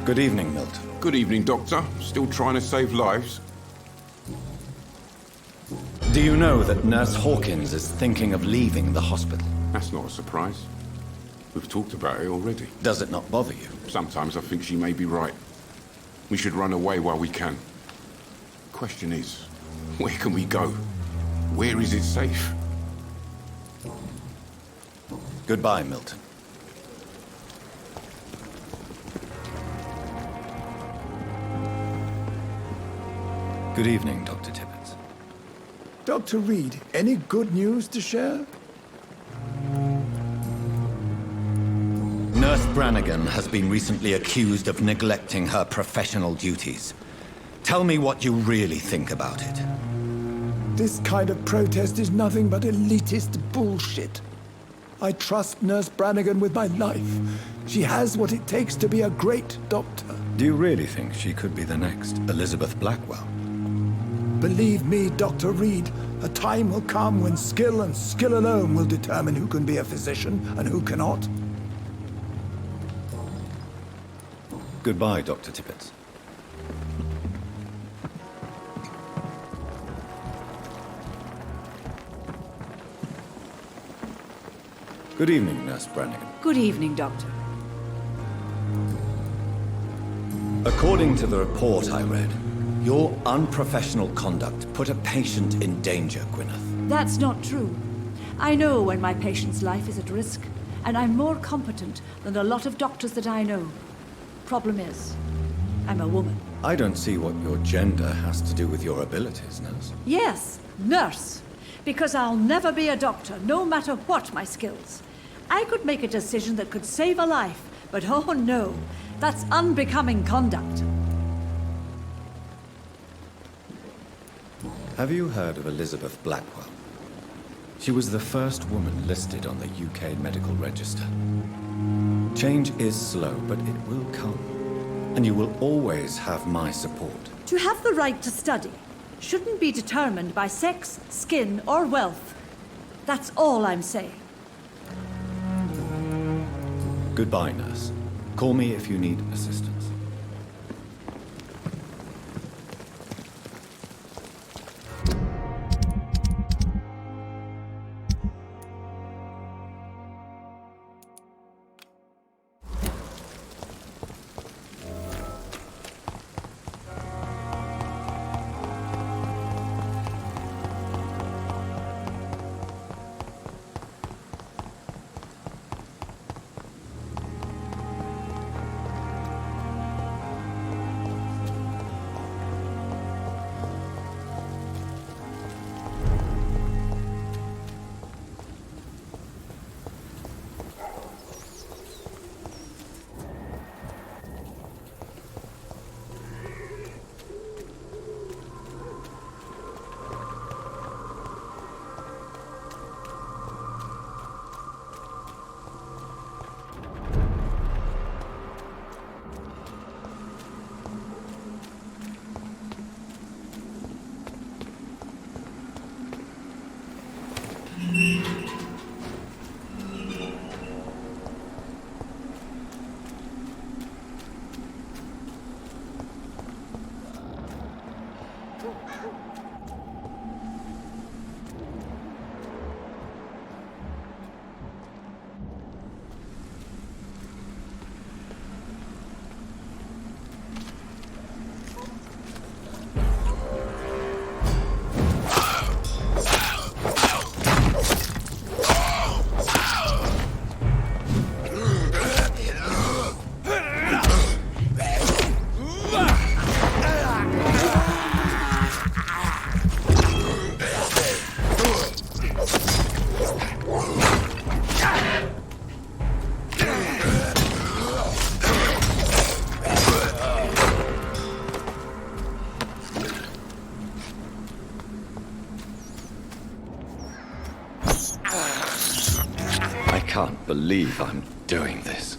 Good evening, Milton. Good evening, Doctor. Still trying to save lives? Do you know that Nurse Hawkins is thinking of leaving the hospital? That's not a surprise. We've talked about it already. Does it not bother you? Sometimes I think she may be right. We should run away while we can. Question is, where can we go? Where is it safe? Goodbye, Milton. Good evening, Dr. Tibbets. Dr. Reid, any good news to share? Nurse Brannigan has been recently accused of neglecting her professional duties. Tell me what you really think about it. This kind of protest is nothing but elitist bullshit. I trust Nurse Brannigan with my life. She has what it takes to be a great doctor. Do you really think she could be the next Elizabeth Blackwell? Believe me, Dr. Reid, a time will come when skill and skill alone will determine who can be a physician and who cannot. Goodbye, Dr. Tibbets. Good evening, Nurse Brannigan. Good evening, Doctor. According to the report I read, your unprofessional conduct put a patient in danger, Gwyneth. That's not true. I know when my patient's life is at risk, and I'm more competent than a lot of doctors that I know. Problem is, I'm a woman. I don't see what your gender has to do with your abilities, Nurse. Yes, nurse. Because I'll never be a doctor, no matter what my skills. I could make a decision that could save a life, but oh no, that's unbecoming conduct. Have you heard of Elizabeth Blackwell? She was the first woman listed on the UK medical register. Change is slow, but it will come. And you will always have my support. To have the right to study shouldn't be determined by sex, skin, or wealth. That's all I'm saying. Goodbye, nurse. Call me if you need assistance. I can't believe I'm doing this.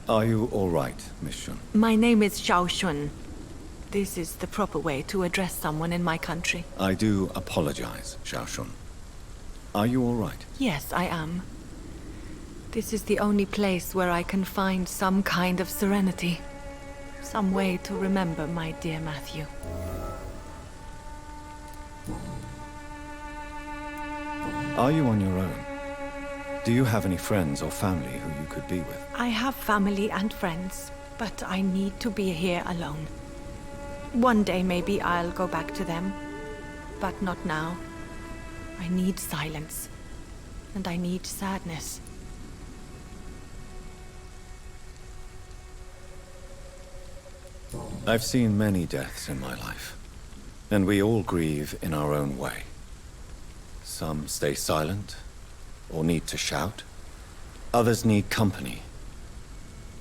Are you all right, Miss Shun? My name is Xiao Shun. This is the proper way to address someone in my country. I do apologize, Xiao Shun. Are you all right? Yes, I am. This is the only place where I can find some kind of serenity. Some way to remember my dear Matthew. Are you on your own? Do you have any friends or family who you could be with? I have family and friends, but I need to be here alone. One day maybe I'll go back to them, but not now. I need silence, and I need sadness. I've seen many deaths in my life, and we all grieve in our own way. Some stay silent, or need to shout. Others need company,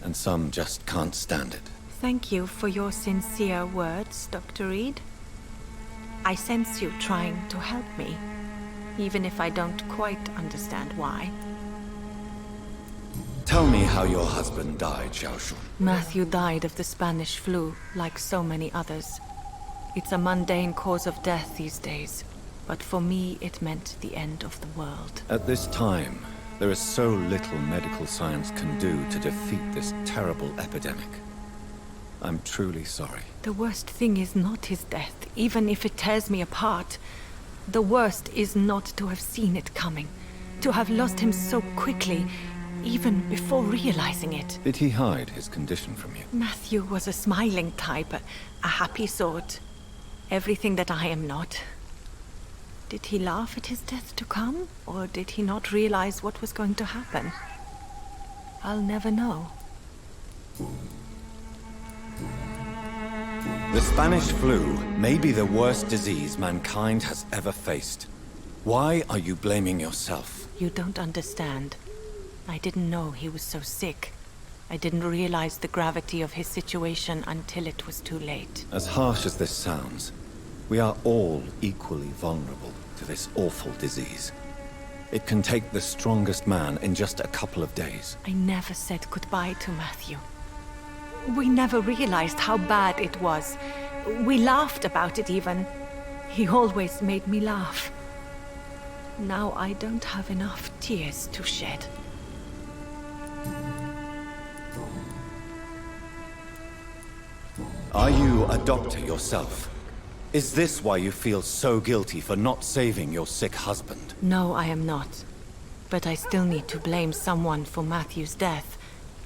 and some just can't stand it. Thank you for your sincere words, Dr. Reid. I sense you trying to help me, even if I don't quite understand why. Tell me how your husband died, Xiao Shun. Matthew died of the Spanish flu, like so many others. It's a mundane cause of death these days, but for me it meant the end of the world. At this time, there is so little medical science can do to defeat this terrible epidemic. I'm truly sorry. The worst thing is not his death, even if it tears me apart. The worst is not to have seen it coming, to have lost him so quickly, even before realizing it. Did he hide his condition from you? Matthew was a smiling type, a happy sort. Everything that I am not. Did he laugh at his death to come, or did he not realize what was going to happen? I'll never know. The Spanish flu may be the worst disease mankind has ever faced. Why are you blaming yourself? You don't understand. I didn't know he was so sick. I didn't realize the gravity of his situation until it was too late. As harsh as this sounds, we are all equally vulnerable to this awful disease. It can take the strongest man in just a couple of days. I never said goodbye to Matthew. We never realized how bad it was. We laughed about it even. He always made me laugh. Now I don't have enough tears to shed. Are you a doctor yourself? Is this why you feel so guilty for not saving your sick husband? No, I am not. But I still need to blame someone for Matthew's death.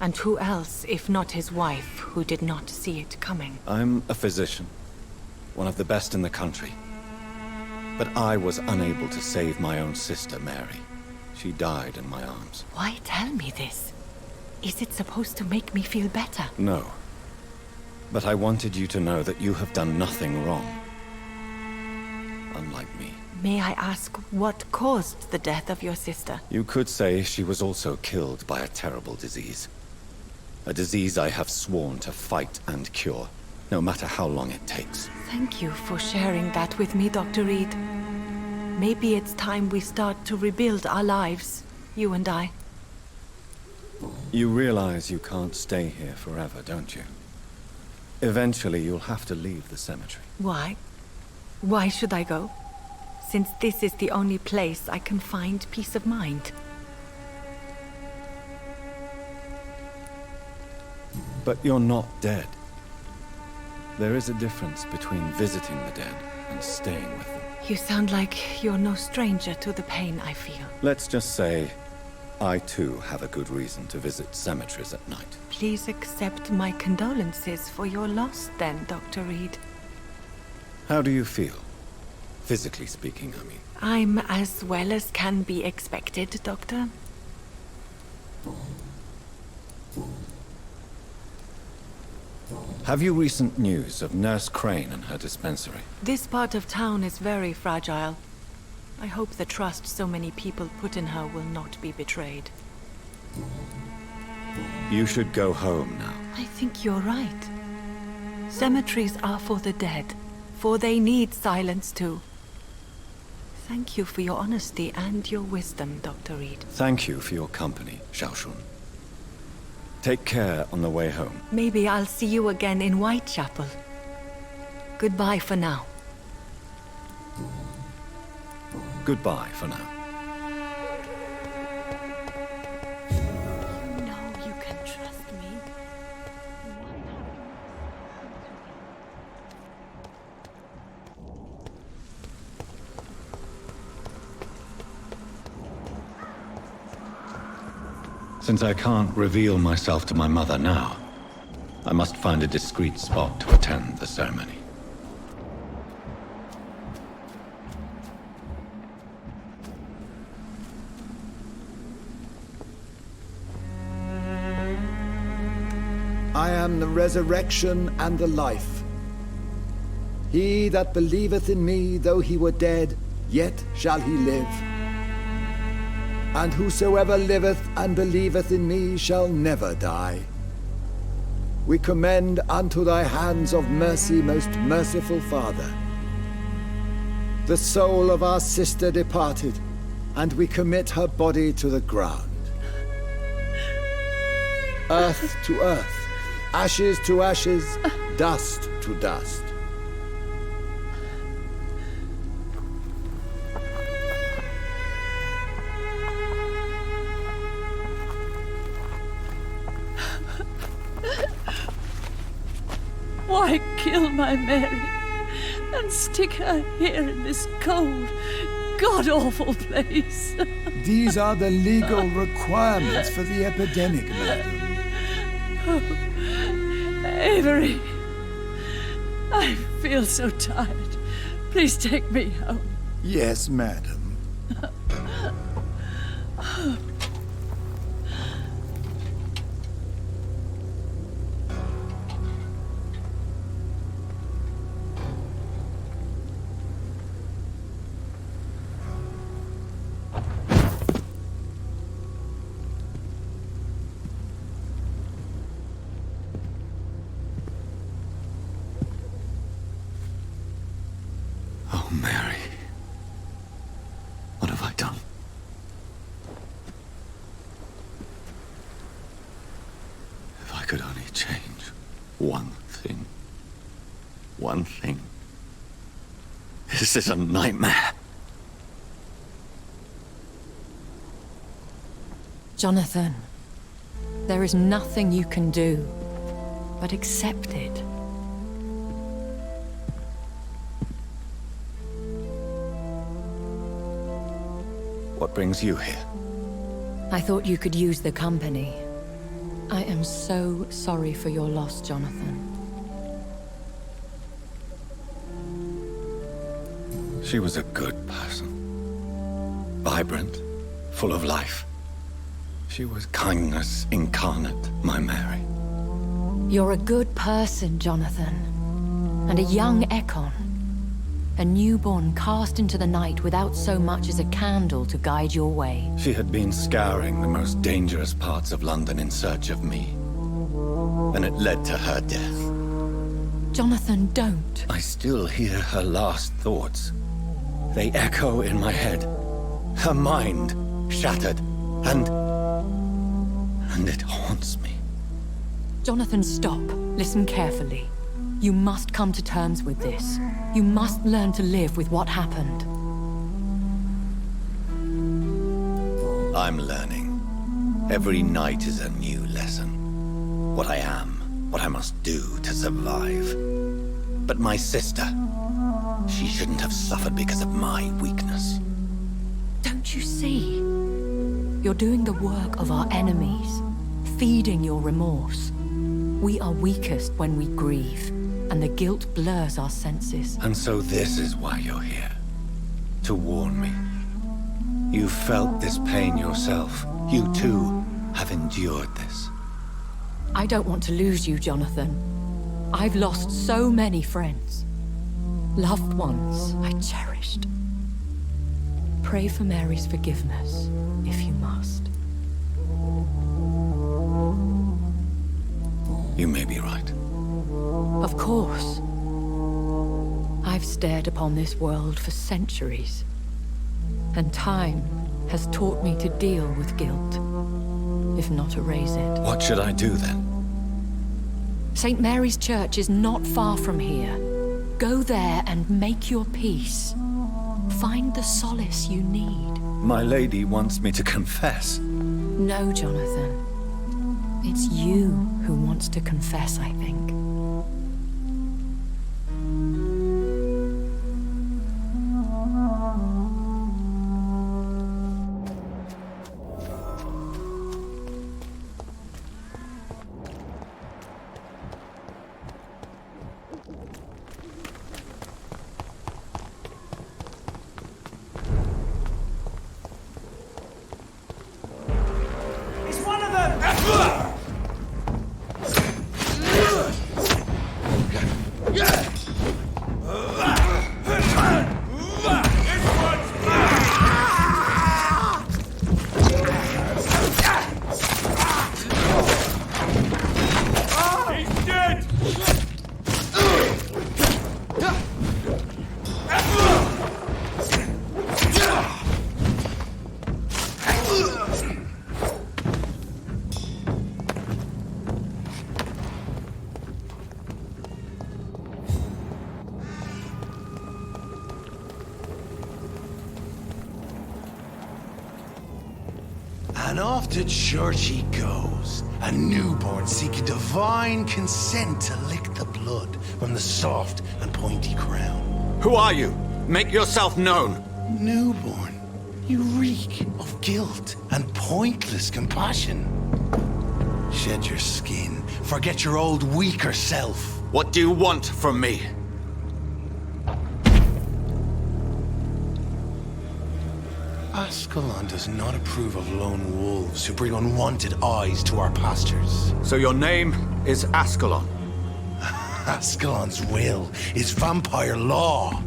And who else, if not his wife, who did not see it coming? I'm a physician, one of the best in the country. But I was unable to save my own sister, Mary. She died in my arms. Why tell me this? Is it supposed to make me feel better? No. But I wanted you to know that you have done nothing wrong. Unlike me. May I ask what caused the death of your sister? You could say she was also killed by a terrible disease. A disease I have sworn to fight and cure, no matter how long it takes. Thank you for sharing that with me, Dr. Reid. Maybe it's time we start to rebuild our lives, you and I. You realize you can't stay here forever, don't you? Eventually you'll have to leave the cemetery. Why? Why should I go? Since this is the only place I can find peace of mind. But you're not dead. There is a difference between visiting the dead and staying with them. You sound like you're no stranger to the pain I feel. Let's just say, I too have a good reason to visit cemeteries at night. Please accept my condolences for your loss then, Dr. Reid. How do you feel? Physically speaking, I mean. I'm as well as can be expected, Doctor. Have you recent news of Nurse Crane and her dispensary? This part of town is very fragile. I hope the trust so many people put in her will not be betrayed. You should go home now. I think you're right. Cemeteries are for the dead, for they need silence too. Thank you for your honesty and your wisdom, Dr. Reid. Thank you for your company, Xiao Shun. Take care on the way home. Maybe I'll see you again in Whitechapel. Goodbye for now. Goodbye for now. You know you can trust me. Since I can't reveal myself to my mother now, I must find a discreet spot to attend the ceremony. I am the resurrection and the life. He that believeth in me, though he were dead, yet shall he live. And whosoever liveth and believeth in me shall never die. We commend unto thy hands of mercy, most merciful Father, the soul of our sister departed, and we commit her body to the ground. Earth to earth, ashes to ashes, dust to dust. Why kill my Mary and stick her here in this cold, god-awful place? These are the legal requirements for the epidemic, madam. Avery, I feel so tired. Please take me home. Yes, madam. Oh, Mary. What have I done? If I could only change one thing. One thing. This is a nightmare. Jonathan, there is nothing you can do but accept it. What brings you here? I thought you could use the company. I am so sorry for your loss, Jonathan. She was a good person. Vibrant, full of life. She was kindness incarnate, my Mary. You're a good person, Jonathan. And a young Ascon. A newborn cast into the night without so much as a candle to guide your way. She had been scouring the most dangerous parts of London in search of me. And it led to her death. Jonathan, don't. I still hear her last thoughts. They echo in my head. Her mind shattered, and it haunts me. Jonathan, stop. Listen carefully. You must come to terms with this. You must learn to live with what happened. I'm learning. Every night is a new lesson. What I am, what I must do to survive. But my sister, she shouldn't have suffered because of my weakness. Don't you see? You're doing the work of our enemies, feeding your remorse. We are weakest when we grieve, and the guilt blurs our senses. And so this is why you're here. To warn me. You've felt this pain yourself. You too have endured this. I don't want to lose you, Jonathan. I've lost so many friends. Loved ones I cherished. Pray for Mary's forgiveness, if you must. You may be right. Of course. I've stared upon this world for centuries, and time has taught me to deal with guilt. if not erase it. What should I do then? St. Mary's Church is not far from here. Go there and make your peace. Find the solace you need. My lady wants me to confess. No, Jonathan. It's you who wants to confess, I think. And off to church he goes, a newborn seeking divine consent to lick the blood from the soft and pointy crown. Who are you? Make yourself known. Newborn, you reek of guilt and pointless compassion. Shed your skin, forget your old weaker self. What do you want from me? Ascon does not approve of lone wolves who bring unwanted eyes to our pastures. So your name is Ascalon? Ascalon's will is vampire law.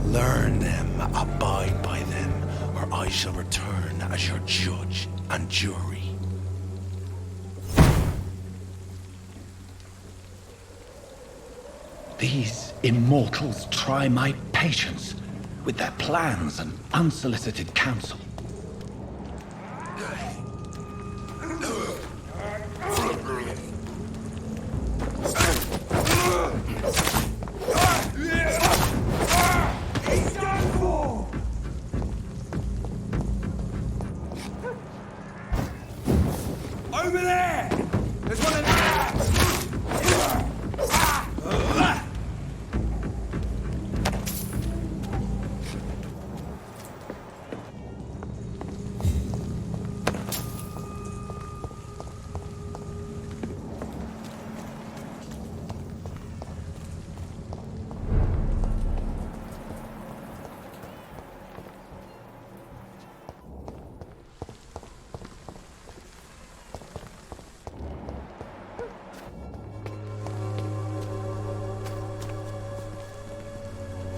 Learn them, abide by them, or I shall return as your judge and jury. These immortals try my patience with their plans and unsolicited counsel. Over there! There's one in there!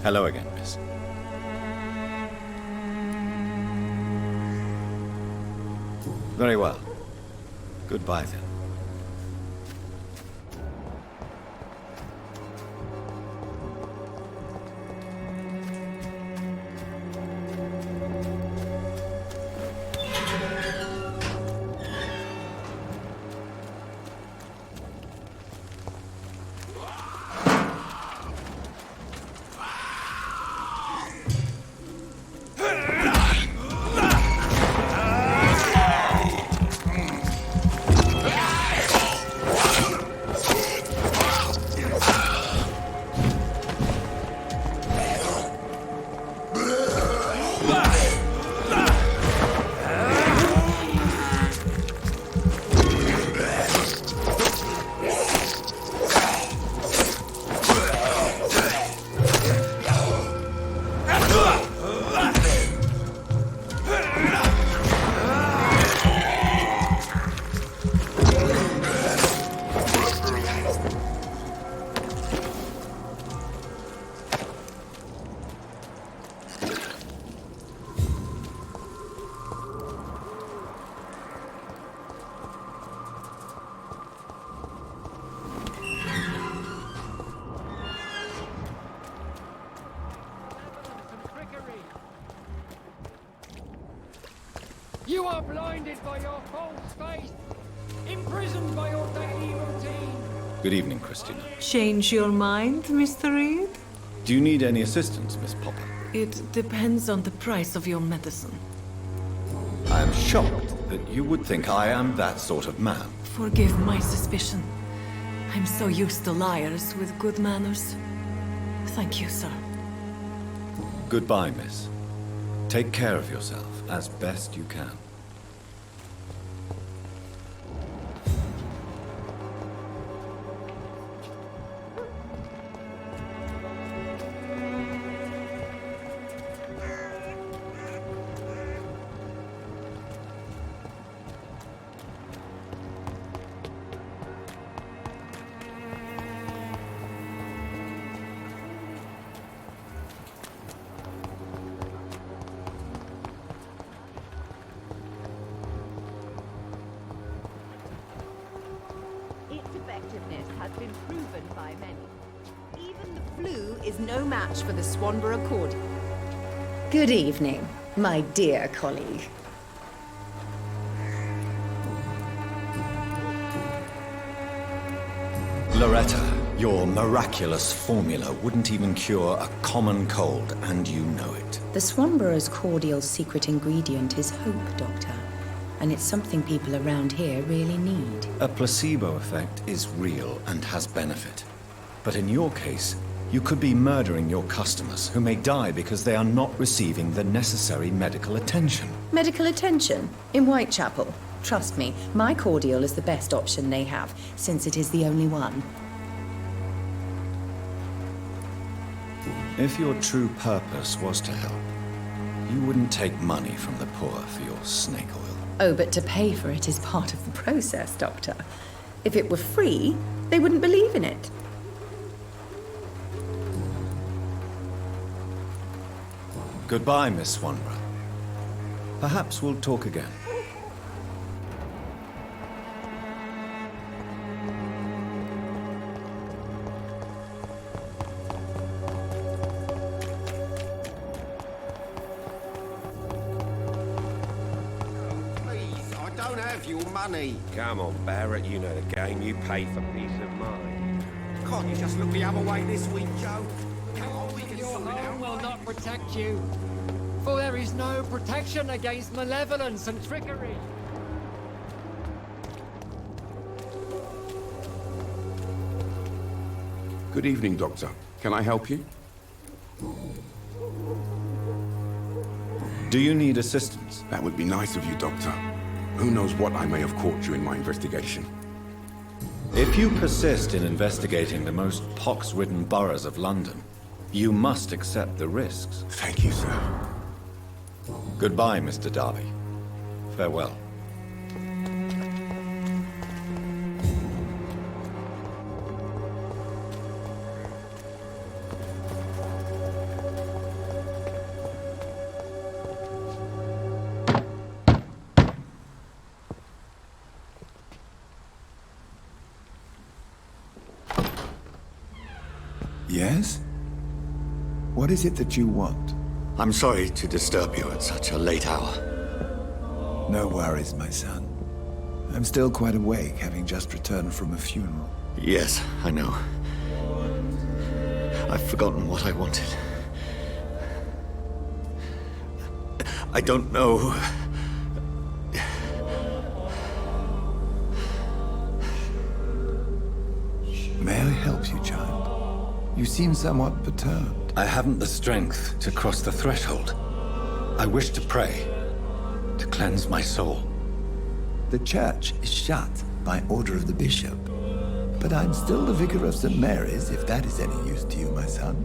Hello again, miss. Very well. Goodbye, then. You are blinded by your false faith, imprisoned by your daily routine. Good evening, Christina. Change your mind, Mr. Reid? Do you need any assistance, Miss Popper? It depends on the price of your medicine. I am shocked that you would think I am that sort of man. Forgive my suspicion. I'm so used to liars with good manners. Thank you, sir. Goodbye, miss. Take care of yourself as best you can. Effectiveness has been proven by many. Even the flu is no match for the Swan Brothers cordial. Good evening, my dear colleague. Loretta, your miraculous formula wouldn't even cure a common cold, and you know it. The Swan Brothers cordial's secret ingredient is hope, Doctor. And it's something people around here really need. A placebo effect is real and has benefit. But in your case, you could be murdering your customers who may die because they are not receiving the necessary medical attention. Medical attention? In Whitechapel? Trust me, my cordial is the best option they have, since it is the only one. If your true purpose was to help, you wouldn't take money from the poor for your snake oil. Oh, but to pay for it is part of the process, Doctor. If it were free, they wouldn't believe in it. Goodbye, Miss Swanborough. Perhaps we'll talk again. Money. Come on, Barrett, you know the game. You pay for peace of mind. Can't you just look the other way this week, Joe? Come on, we can Your sort it home out. will not protect you, for there is no protection against malevolence and trickery. Good evening, Doctor. Can I help you? Do you need assistance? That would be nice of you, Doctor. Who knows what I may have caught you in my investigation. If you persist in investigating the most pox-ridden boroughs of London, you must accept the risks. Thank you, sir. Goodbye, Mr. Darby. Farewell. Yes? What is it that you want? I'm sorry to disturb you at such a late hour. No worries, my son. I'm still quite awake, having just returned from a funeral. Yes, I know. I've forgotten what I wanted. I don't know. May I help you, child? You seem somewhat perturbed. I haven't the strength to cross the threshold. I wish to pray, to cleanse my soul. The church is shut by order of the bishop. But I'm still the vicar of St. Mary's, if that is any use to you, my son.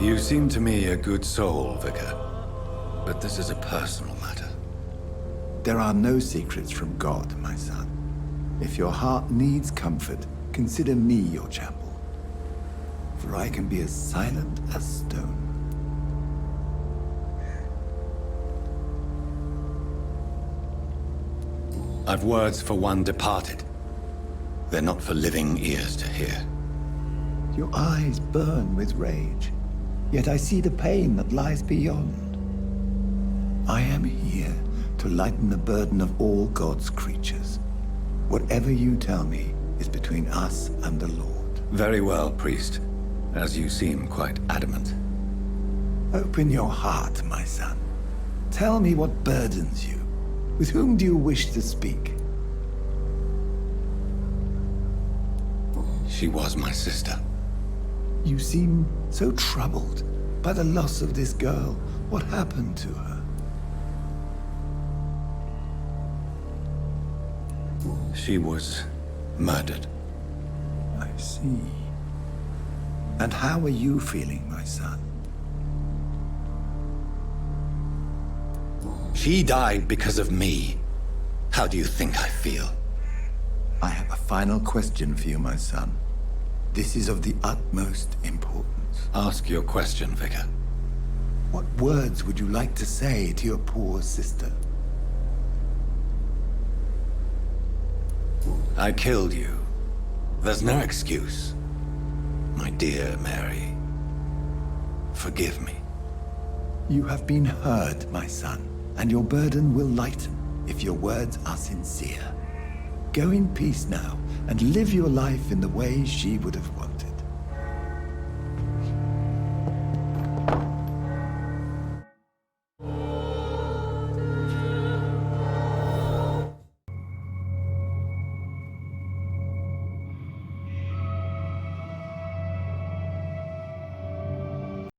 You seem to me a good soul, Vicar. But this is a personal matter. There are no secrets from God, my son. If your heart needs comfort, consider me your chapel. For I can be as silent as stone. I've words for one departed. They're not for living ears to hear. Your eyes burn with rage, yet I see the pain that lies beyond. I am here to lighten the burden of all God's creatures. Whatever you tell me is between us and the Lord. Very well, priest, as you seem quite adamant. Open your heart, my son. Tell me what burdens you. With whom do you wish to speak? She was my sister. You seem so troubled by the loss of this girl. What happened to her? She was murdered. I see. And how are you feeling, my son? She died because of me. How do you think I feel? I have a final question for you, my son. This is of the utmost importance. Ask your question, Vicar. What words would you like to say to your poor sister? I killed you. There's no excuse. My dear Mary, forgive me. You have been heard, my son, and your burden will lighten if your words are sincere. Go in peace now, and live your life in the way she would have wanted.